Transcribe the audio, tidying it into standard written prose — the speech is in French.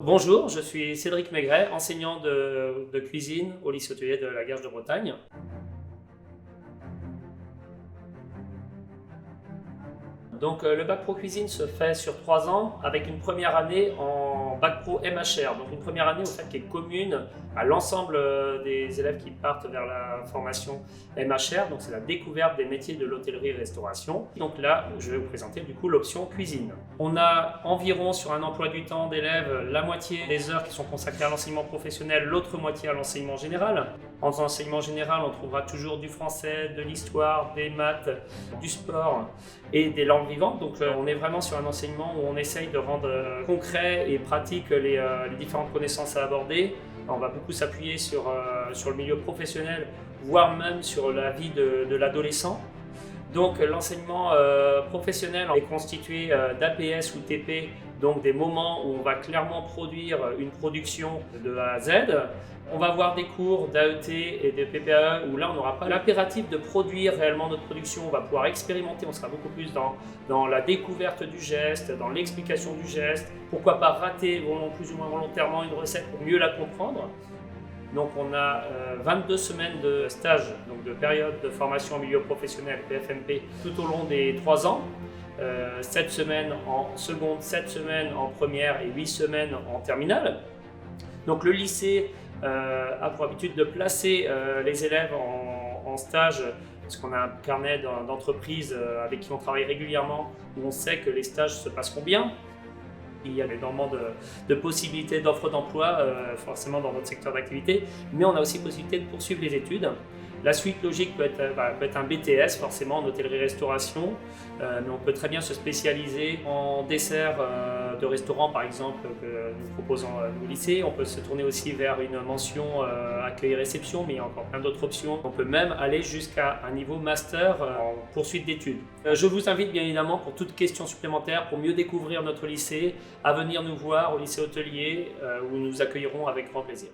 Bonjour, je suis Cédric Maigret, enseignant de cuisine au lycée hôtelier de la Garge de Bretagne. Donc le bac pro cuisine se fait sur 3 ans avec une première année en bac pro MHR. Donc une première année au fait qui est commune à l'ensemble des élèves qui partent vers la formation MHR. Donc c'est la découverte des métiers de l'hôtellerie-restauration. Donc là, je vais vous présenter du coup l'option cuisine. On a environ sur un emploi du temps d'élèves la moitié des heures qui sont consacrées à l'enseignement professionnel, l'autre moitié à l'enseignement général. En enseignement général, on trouvera toujours du français, de l'histoire, des maths, du sport et des langues vivantes. Donc on est vraiment sur un enseignement où on essaye de rendre concret et pratique les différentes connaissances à aborder. On va beaucoup s'appuyer sur le milieu professionnel, voire même sur la vie de l'adolescent. Donc l'enseignement professionnel est constitué d'APS ou TP, donc des moments où on va clairement produire une production de A à Z. On va avoir des cours d'AET et de PPAE où là on n'aura pas l'impératif de produire réellement notre production, on va pouvoir expérimenter, on sera beaucoup plus dans la découverte du geste, dans l'explication du geste, pourquoi pas rater plus ou moins volontairement une recette pour mieux la comprendre. Donc on a 22 semaines de stage, donc de période de formation en milieu professionnel, PFMP, tout au long des 3 ans. 7 semaines en seconde, 7 semaines en première et 8 semaines en terminale. Donc le lycée a pour habitude de placer les élèves en stage, parce qu'on a un carnet d'entreprises avec qui on travaille régulièrement, où on sait que les stages se passeront bien. Il y a énormément de possibilités d'offres d'emploi, forcément dans notre secteur d'activité, mais on a aussi possibilité de poursuivre les études. La suite logique peut être un BTS, forcément en hôtellerie-restauration, mais on peut très bien se spécialiser en dessert de restaurant, par exemple, que nous proposons au lycée. On peut se tourner aussi vers une mention accueil-réception, mais il y a encore plein d'autres options. On peut même aller jusqu'à un niveau master en poursuite d'études. Je vous invite bien évidemment, pour toute question supplémentaire, pour mieux découvrir notre lycée, à venir nous voir au lycée hôtelier, où nous accueillerons avec grand plaisir.